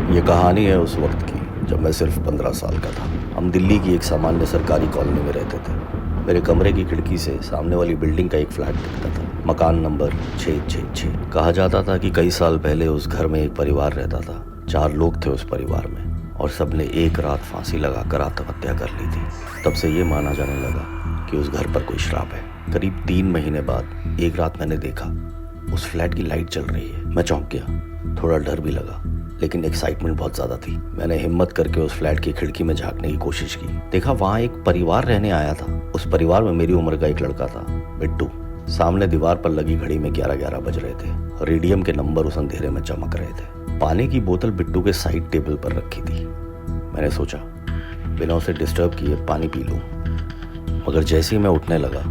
ये कहानी है उस वक्त की जब मैं सिर्फ 15 साल का था। हम दिल्ली की एक सामान्य सरकारी कॉलोनी में रहते थे। मेरे कमरे की खिड़की से सामने वाली बिल्डिंग का एक फ्लैट दिखता था, मकान नंबर 666। कहा जाता था कि कई साल पहले उस घर में एक परिवार रहता था। 4 लोग थे उस परिवार में और सबने एक रात फांसी लगाकर आत्महत्या कर ली थी। तब से ये माना जाने लगा कि उस घर पर कोई श्राप है। करीब 3 महीने बाद एक रात मैंने देखा उस फ्लैट की लाइट जल रही है। मैं चौंक गया, थोड़ा डर भी लगा, लेकिन एक्साइटमेंट बहुत ज्यादा थी। मैंने हिम्मत करके उस फ्लैट की खिड़की में झांकने की कोशिश की। देखा वहाँ एक परिवार रहने आया था। उस परिवार में मेरी उम्र का एक लड़का था, बिट्टू। सामने दीवार पर लगी घड़ी में 11:11 बज रहे थे। रेडियम के नंबर उस अंधेरे में चमक रहे थे। पानी की बोतल बिट्टू के साइड टेबल पर रखी थी। मैंने सोचा बिना उसे डिस्टर्ब किए पानी पी लूं, मगर जैसे ही मैं उठने लगा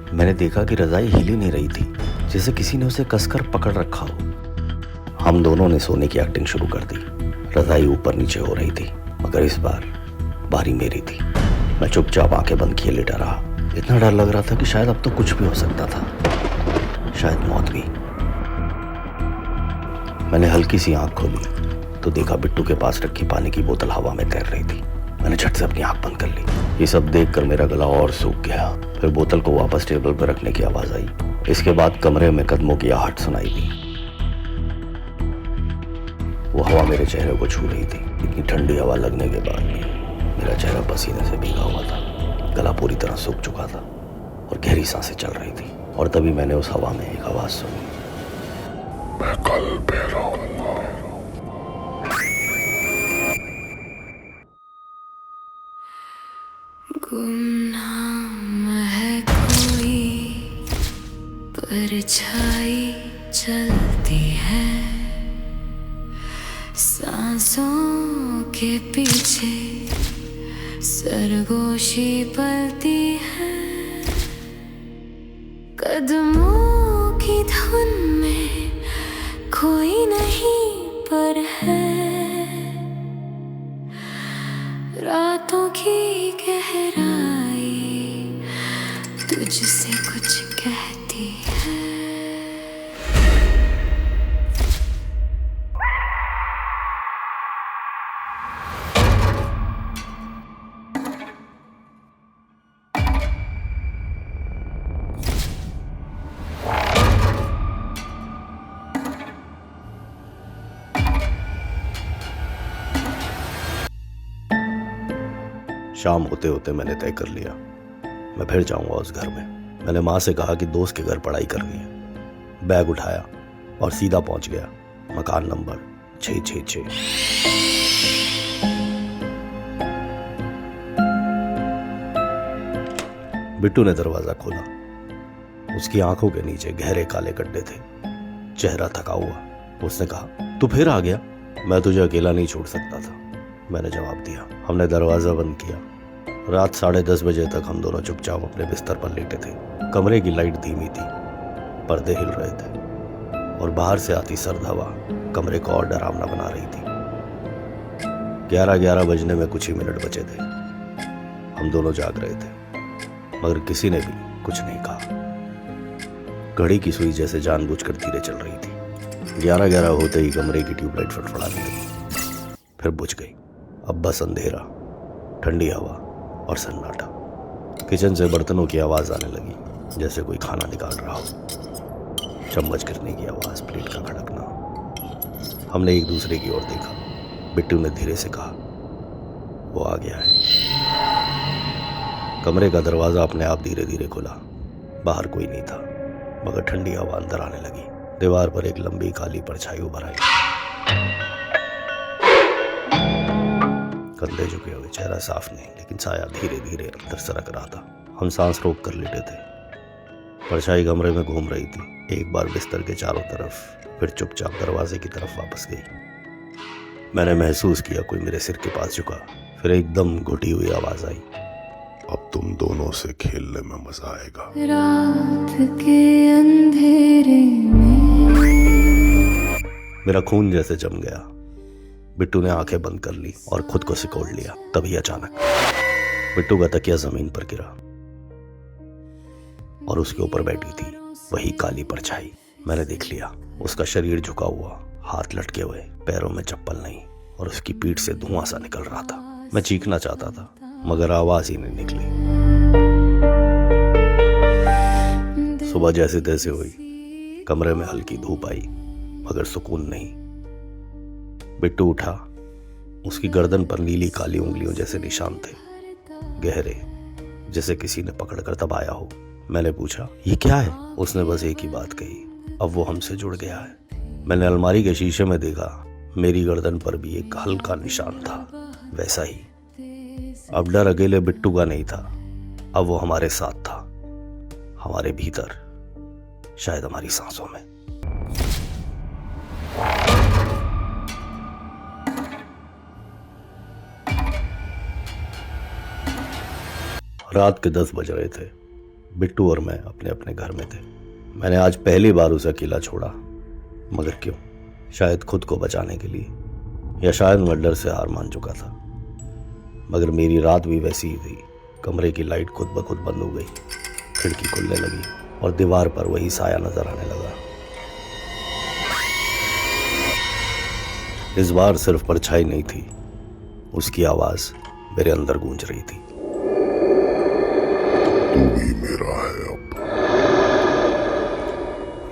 मैंने देखा कि रजाई हिल ही नहीं रही थी, जैसे किसी ने उसे कसकर पकड़ रखा हो। हम दोनों ने सोने की एक्टिंग शुरू कर दी। रजाई ऊपर नीचे हो रही थी, मगर इस बार बारी मेरी थी। मैं चुपचाप आंखें बंद किए लेटा रहा। इतना डर लग रहा था कि शायद अब तो कुछ भी हो सकता था, शायद मौत भी। मैंने हल्की सी आंख खोली तो देखा बिट्टू के पास रखी पानी की बोतल हवा में तैर रही थी। मैंने झट से अपनी आंख बंद कर ली। ये सब देखकर मेरा गला और सूख गया। फिर बोतल को वापस टेबल पर रखने की आवाज आई। इसके बाद कमरे में कदमों की आहट सुनाई दी। वो हवा मेरे चेहरे को छू रही थी। इतनी ठंडी हवा लगने के बाद भी मेरा चेहरा पसीने से भीगा हुआ था। गला पूरी तरह सूख चुका था और गहरी सांसें चल रही थी। और तभी मैंने उस हवा में एक आवाज सुनी, मैं कल पे रहूंगा। गुमनाम है कोई परछाई चलती है सांसों के पीछे, सरगोशी पलती है कदमों की धुन में कोई नहीं पर है रातों की गहराई तुझसे कुछ कहती है। शाम होते होते मैंने तय कर लिया मैं फिर जाऊंगा उस घर में। मैंने माँ से कहा कि दोस्त के घर पढ़ाई करनी है। बैग उठाया और सीधा पहुंच गया मकान नंबर 666। बिट्टू ने दरवाजा खोला। उसकी आंखों के नीचे गहरे काले गड्ढे थे, चेहरा थका हुआ। उसने कहा, तू फिर आ गया? मैं तुझे अकेला नहीं छोड़ सकता था, मैंने जवाब दिया। हमने दरवाजा बंद किया। रात 10:30 बजे तक हम दोनों चुपचाप अपने बिस्तर पर लेटे थे। कमरे की लाइट धीमी थी, पर्दे हिल रहे थे और बाहर से आती सर्द हवा कमरे को और डरावना बना रही थी। 11:11 बजने में कुछ ही मिनट बचे थे। हम दोनों जाग रहे थे, मगर किसी ने भी कुछ नहीं कहा। घड़ी की सुई जैसे जानबूझकर धीरे चल रही थी। 11:11 होते ही कमरे की ट्यूबलाइट फटफड़ाने लगी, फिर बुझ गई। अब बस अंधेरा, ठंडी हवा और सन्नाटा। किचन से बर्तनों की आवाज आने लगी, जैसे कोई खाना निकाल रहा हो। चम्मच गिरने की आवाज, प्लेट का खड़कना। हमने एक दूसरे की ओर देखा। बिट्टू ने धीरे से कहा, वो आ गया है। कमरे का दरवाजा अपने आप धीरे धीरे खुला। बाहर कोई नहीं था, मगर ठंडी हवा अंदर आने लगी। दीवार पर एक लंबी काली परछाई उभर आई। कंधे झुके हुए, चेहरा साफ नहीं, लेकिन साया धीरे धीरे अंदर सरक रहा था। हम सांस रोक कर लेटे थे। परछाई कमरे में घूम रही थी, एक बार बिस्तर के चारों तरफ, फिर चुपचाप दरवाजे की तरफ वापस गई। मैंने महसूस किया कोई मेरे सिर के पास झुका। फिर एकदम घुटी हुई आवाज आई, अब तुम दोनों से खेलने में मजा आएगा। रात के अंधेरे में मेरा खून जैसे जम गया। बिट्टू ने आंखें बंद कर ली और खुद को सिकोड़ लिया। तभी अचानक बिट्टू का तकिया जमीन पर गिरा और उसके ऊपर बैठी थी वही काली परछाई। मैंने देख लिया, उसका शरीर झुका हुआ, हाथ लटके हुए, पैरों में चप्पल नहीं, और उसकी पीठ से धुआं सा निकल रहा था। मैं चीखना चाहता था मगर आवाज ही नहीं निकली। सुबह जैसे तैसे हुई, कमरे में हल्की धूप आई मगर सुकून नहीं। बिट्टू उठा, उसकी गर्दन पर नीली काली उंगलियों जैसे निशान थे, गहरे, जैसे किसी ने पकड़कर दबाया हो। मैंने पूछा, ये क्या है? उसने बस एक ही बात कही, अब वो हमसे जुड़ गया है। मैंने अलमारी के शीशे में देखा, मेरी गर्दन पर भी एक हल्का निशान था, वैसा ही। अब डर अकेले बिट्टू का नहीं था, अब वो हमारे साथ था, हमारे भीतर, शायद हमारी सांसों में। रात के 10 बज रहे थे। बिट्टू और मैं अपने अपने घर में थे। मैंने आज पहली बार उसे अकेला छोड़ा, मगर क्यों? शायद खुद को बचाने के लिए, या शायद मैं डर से हार मान चुका था। मगर मेरी रात भी वैसी ही थी। कमरे की लाइट खुद ब खुद बंद हो गई, खिड़की खुलने लगी और दीवार पर वही साया नजर आने लगा। इस बार सिर्फ परछाई नहीं थी, उसकी आवाज मेरे अंदर गूंज रही थी। तू भी मेरा है अब।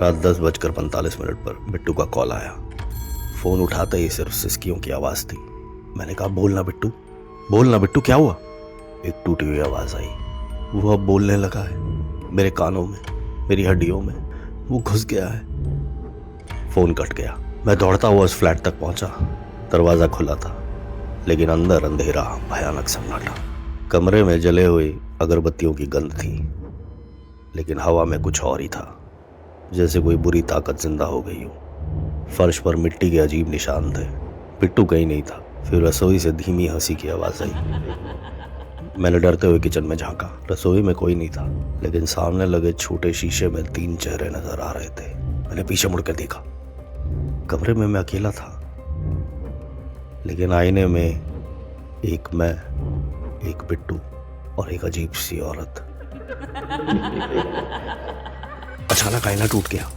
रात 10:45 पर बिट्टू का कॉल आया। फोन उठाते ही सिर्फ सिसकियों की आवाज थी। मैंने कहा, बोलना बिट्टू, बोलना बिट्टू, क्या हुआ? एक टूटी हुई आवाज आई। वो अब बोलने लगा है, मेरे कानों में, मेरी हड्डियों में, वो घुस गया है। फोन कट गया। मैं दौड़ता हुआ उस फ्लैट तक पहुंचा। दरवाजा खुला था, लेकिन अंदर अंधेरा, भयानक सन्नाटा। कमरे में जले हुए अगरबत्तियों की गंध थी, लेकिन हवा में कुछ और ही था, जैसे कोई बुरी ताकत जिंदा हो गई हो। फर्श पर मिट्टी के अजीब निशान थे। बिट्टू कहीं नहीं था। फिर रसोई से धीमी हंसी की आवाज आई। मैंने डरते हुए किचन में झांका। रसोई में कोई नहीं था, लेकिन सामने लगे छोटे शीशे में 3 चेहरे नजर आ रहे थे। मैंने पीछे मुड़कर देखा। कमरे में मैं अकेला था, लेकिन आईने में एक मैं, एक बिट्टू और एक अजीब सी औरत। अचानक आईना टूट गया।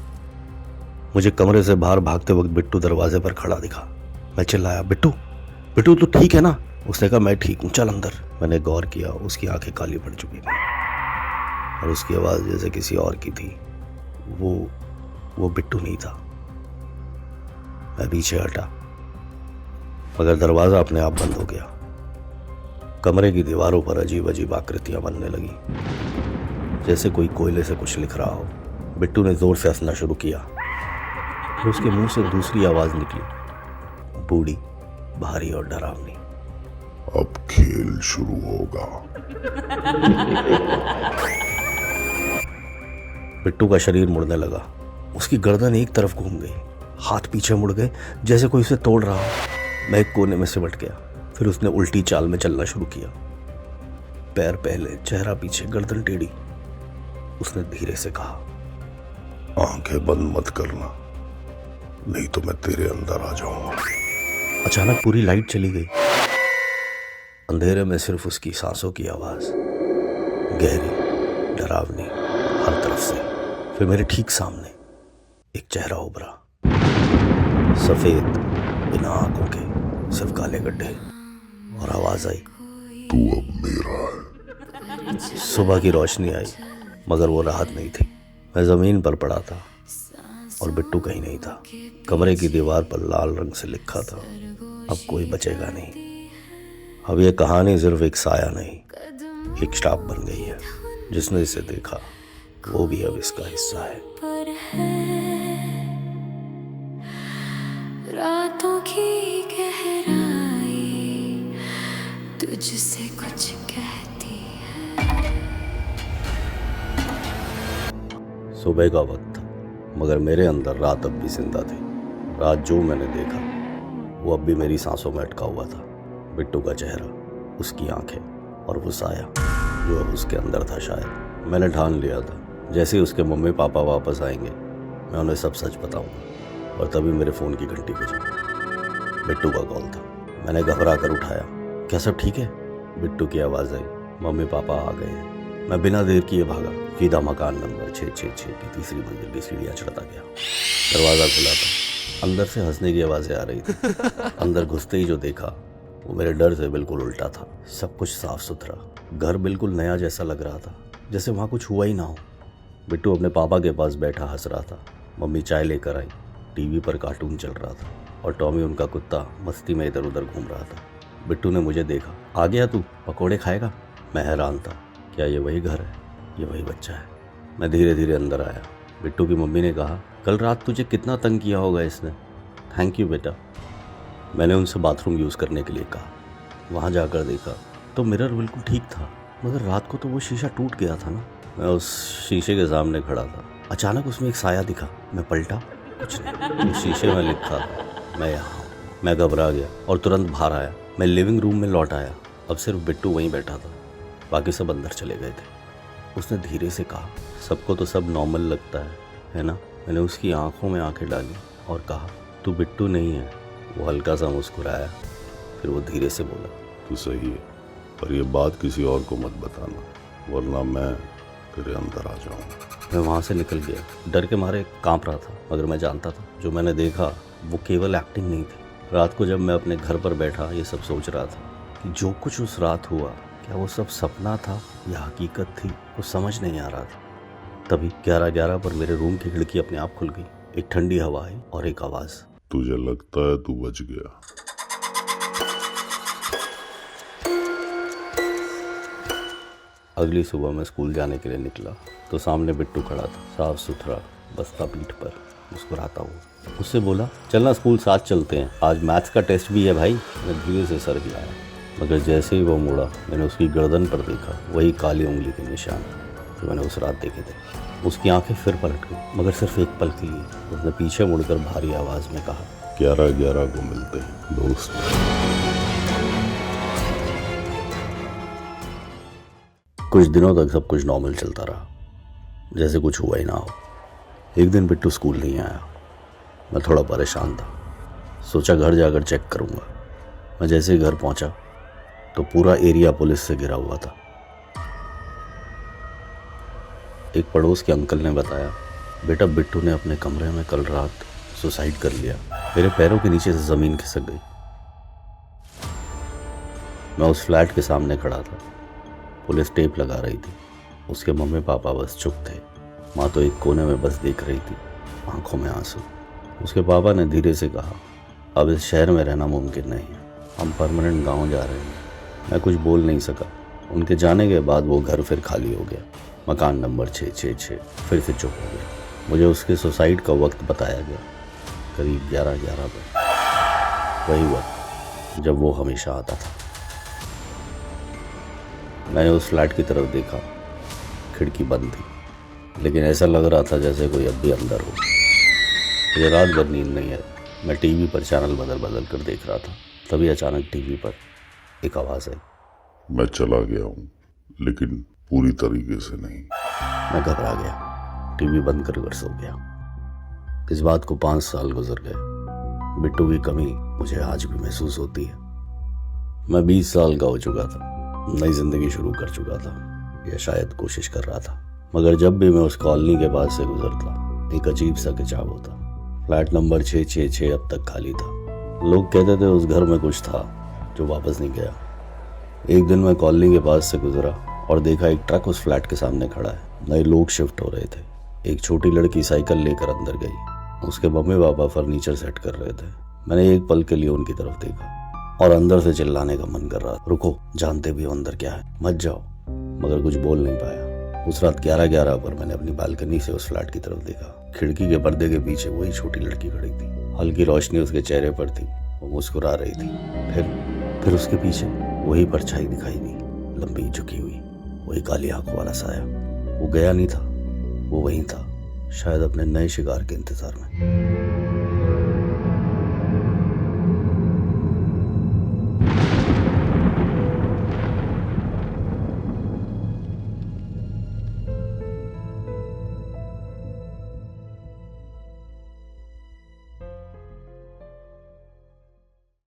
मुझे कमरे से बाहर भागते वक्त बिट्टू दरवाजे पर खड़ा दिखा। मैं चिल्लाया, बिट्टू, बिट्टू तू ठीक है ना? उसने कहा, मैं ठीक हूं, चल अंदर। मैंने गौर किया, उसकी आंखें काली पड़ चुकी थी और उसकी आवाज जैसे किसी और की थी। वो बिट्टू नहीं था। मैं पीछे हटा, मगर दरवाजा अपने आप बंद हो गया। कमरे की दीवारों पर अजीब अजीब आकृतियां बनने लगी, जैसे कोई कोयले से कुछ लिख रहा हो। बिट्टू ने जोर से हंसना शुरू किया। फिर उसके मुंह से दूसरी आवाज निकली, बूढ़ी, भारी और डरावनी। अब खेल शुरू होगा। बिट्टू का शरीर मुड़ने लगा। उसकी गर्दन एक तरफ घूम गई, हाथ पीछे मुड़ गए, जैसे कोई उसे तोड़ रहा हो। मैं एक कोने में सिमट गया। फिर उसने उल्टी चाल में चलना शुरू किया, पैर पहले, चेहरा पीछे, गर्दन टेढ़ी। उसने धीरे से कहा, आंखें बंद मत करना, नहीं तो मैं तेरे अंदर आ जाऊंगा। अचानक पूरी लाइट चली गई। अंधेरे में सिर्फ उसकी सांसों की आवाज, गहरी, डरावनी, हर तरफ से। फिर मेरे ठीक सामने एक चेहरा उभरा, सफेद, बिना आंखों के, सिर्फ काले गड्ढे, और आवाज आई, तू अब मेरा है। सुबह की रोशनी आई, मगर वो राहत नहीं थी। मैं जमीन पर पड़ा था और बिट्टू कहीं नहीं था। कमरे की दीवार पर लाल रंग से लिखा था, अब कोई बचेगा नहीं। अब ये कहानी सिर्फ एक साया नहीं, एक श्राप बन गई है। जिसने इसे देखा वो भी अब इसका हिस्सा है। पर है रातों की गहराई, तुझसे कुछ कहती है। सुबह का वक्त था, मगर मेरे अंदर रात अब भी जिंदा थी। रात जो मैंने देखा वो अब भी मेरी सांसों में अटका हुआ था। बिट्टू का चेहरा, उसकी आंखें और वो साया जो अब उसके अंदर था। शायद मैंने ठान लिया था, जैसे ही उसके मम्मी पापा वापस आएंगे मैं उन्हें सब सच बताऊंगा। और तभी मेरे फ़ोन की घंटी बजी। बिट्टू का कॉल था। मैंने घबरा कर उठाया। क्या सब ठीक है? बिट्टू की आवाज़ आई, मम्मी पापा आ गए हैं। मैं बिना देर किए भागा। सीधा मकान नंबर 666 की तीसरी मंजिल की सीढ़ियाँ चढ़ता गया। दरवाज़ा खुला था। अंदर से हंसने की आवाज़ें आ रही थी। अंदर घुसते ही जो देखा वो मेरे डर से बिल्कुल उल्टा था। सब कुछ साफ सुथरा, घर बिल्कुल नया जैसा लग रहा था, जैसे वहाँ कुछ हुआ ही ना हो। बिट्टू अपने पापा के पास बैठा हंस रहा था। मम्मी चाय लेकर आई। टीवी पर कार्टून चल रहा था और टॉमी उनका कुत्ता मस्ती में इधर उधर घूम रहा था। बिट्टू ने मुझे देखा। आ गया तू, पकोड़े खाएगा? मैं हैरान था, क्या ये वही घर है? ये वही बच्चा है? मैं धीरे धीरे अंदर आया। बिट्टू की मम्मी ने कहा, कल रात तुझे कितना तंग किया होगा इसने। थैंक यू बेटा। मैंने उनसे बाथरूम यूज़ करने के लिए कहा। वहाँ जाकर देखा तो मिरर बिल्कुल ठीक था, मगर रात को तो वो शीशा टूट गया था ना। मैं उस शीशे के सामने खड़ा था। अचानक उसमें एक साया दिखा। मैं पलटा, कुछ नहीं, उस शीशे में लिखा था, मैं यहाँ हूँ। मैं घबरा गया और तुरंत बाहर आया। मैं लिविंग रूम में लौट आया। अब सिर्फ बिट्टू वहीं बैठा था, बाकी सब अंदर चले गए थे। उसने धीरे से कहा, सबको तो सब नॉर्मल लगता है ना? मैंने उसकी आंखों में आंखें डाली और कहा, तू बिट्टू नहीं है। वो हल्का सा मुस्कुराया, फिर वो धीरे से बोला, तू सही है, पर ये बात किसी और को मत बताना, वरना मैं तेरे अंदर आ जाऊंगा। मैं वहाँ से निकल गया। डर के मारे कांप रहा था, मगर मैं जानता था जो मैंने देखा वो केवल एक्टिंग नहीं थी। रात को जब मैं अपने घर पर बैठा ये सब सोच रहा था कि जो कुछ उस रात हुआ, क्या वो सब सपना था या हकीकत थी, वो समझ नहीं आ रहा था। तभी 11:11 पर मेरे रूम की खिड़की अपने आप खुल गई। एक ठंडी हवा आई और एक आवाज़, तुझे लगता है तू बच गया? अगली सुबह मैं स्कूल जाने के लिए निकला तो सामने बिट्टू खड़ा था, साफ सुथरा, बस्ता पीठ पर, मुस्कुराता हुआ। उससे बोला, चलना स्कूल साथ चलते हैं, आज मैथ्स का टेस्ट भी है भाई। मैं धीरे से सर हिलाया, मगर जैसे ही वो मुड़ा मैंने उसकी गर्दन पर देखा वही काली उंगली के निशान जो मैंने उस रात देखे थे। उसकी आंखें फिर पलट गई, मगर सिर्फ एक पल के लिए। उसने पीछे मुड़कर भारी आवाज़ में कहा, 11:11 को मिलते हैं दोस्त। कुछ दिनों तक सब कुछ नॉर्मल चलता रहा, जैसे कुछ हुआ ही ना हो। एक दिन बिट्टू स्कूल नहीं आया। मैं थोड़ा परेशान था, सोचा घर जाकर चेक करूंगा। मैं जैसे ही घर पहुंचा तो पूरा एरिया पुलिस से घिरा हुआ था। एक पड़ोस के अंकल ने बताया, बेटा बिट्टू ने अपने कमरे में कल रात सुसाइड कर लिया। मेरे पैरों के नीचे से ज़मीन खिसक गई। मैं उस फ्लैट के सामने खड़ा था। पुलिस टेप लगा रही थी। उसके मम्मी पापा बस चुप थे। माँ तो एक कोने में बस देख रही थी, आंखों में आंसू। उसके पापा ने धीरे से कहा, अब इस शहर में रहना मुमकिन नहीं है, हम परमानेंट गांव जा रहे हैं। मैं कुछ बोल नहीं सका। उनके जाने के बाद वो घर फिर खाली हो गया। मकान नंबर 666 फिर से चुप हो गया। मुझे उसके सुसाइड का वक्त बताया गया, करीब 11:11 पर, वही वक्त जब वो हमेशा आता था। मैंने उस फ्लैट की तरफ देखा। खिड़की बंद थी, लेकिन ऐसा लग रहा था जैसे कोई अब भी अंदर हो। मुझे रात भर नींद नहीं आई। मैं टीवी पर चैनल बदल बदल कर देख रहा था। तभी अचानक टीवी पर एक आवाज़ आई, मैं चला गया हूँ, लेकिन पूरी तरीके से नहीं। मैं घबरा गया, टीवी बंद कर घर सो गया। इस बात को 5 साल गुजर गए। बिट्टू की कमी मुझे आज भी महसूस होती है। मैं 20 साल का हो चुका था, नई जिंदगी शुरू कर चुका था, या शायद कोशिश कर रहा था। मगर जब भी मैं उस कॉलोनी के पास से गुजरता, एक अजीब सा खिंचाव होता। फ्लैट नंबर 666 अब तक खाली था। लोग कहते थे उस घर में कुछ था जो वापस नहीं गया। एक दिन मैं कॉलोनी के पास से गुजरा और देखा एक ट्रक उस फ्लैट के सामने खड़ा है। नए लोग शिफ्ट हो रहे थे। एक छोटी लड़की साइकिल लेकर अंदर गई। उसके मम्मी पापा फर्नीचर सेट कर रहे थे। मैंने एक पल के लिए उनकी तरफ देखा और अंदर से चिल्लाने का मन कर रहा था, रुको, जानते भी हो अंदर क्या है, मत जाओ। मगर कुछ बोल नहीं पाया। उस रात 11:11 पर मैंने अपनी बालकनी से उस फ्लैट की तरफ देखा। खिड़की के पर्दे के पीछे वही छोटी लड़की खड़ी थी। हल्की रोशनी उसके चेहरे पर थी, वो मुस्कुरा रही थी। फिर उसके पीछे वही परछाई दिखाई दी, लंबी झुकी हुई, वही काली आंखों वाला साया। वो गया नहीं था, वो वहीं था, शायद अपने नए शिकार के इंतजार में।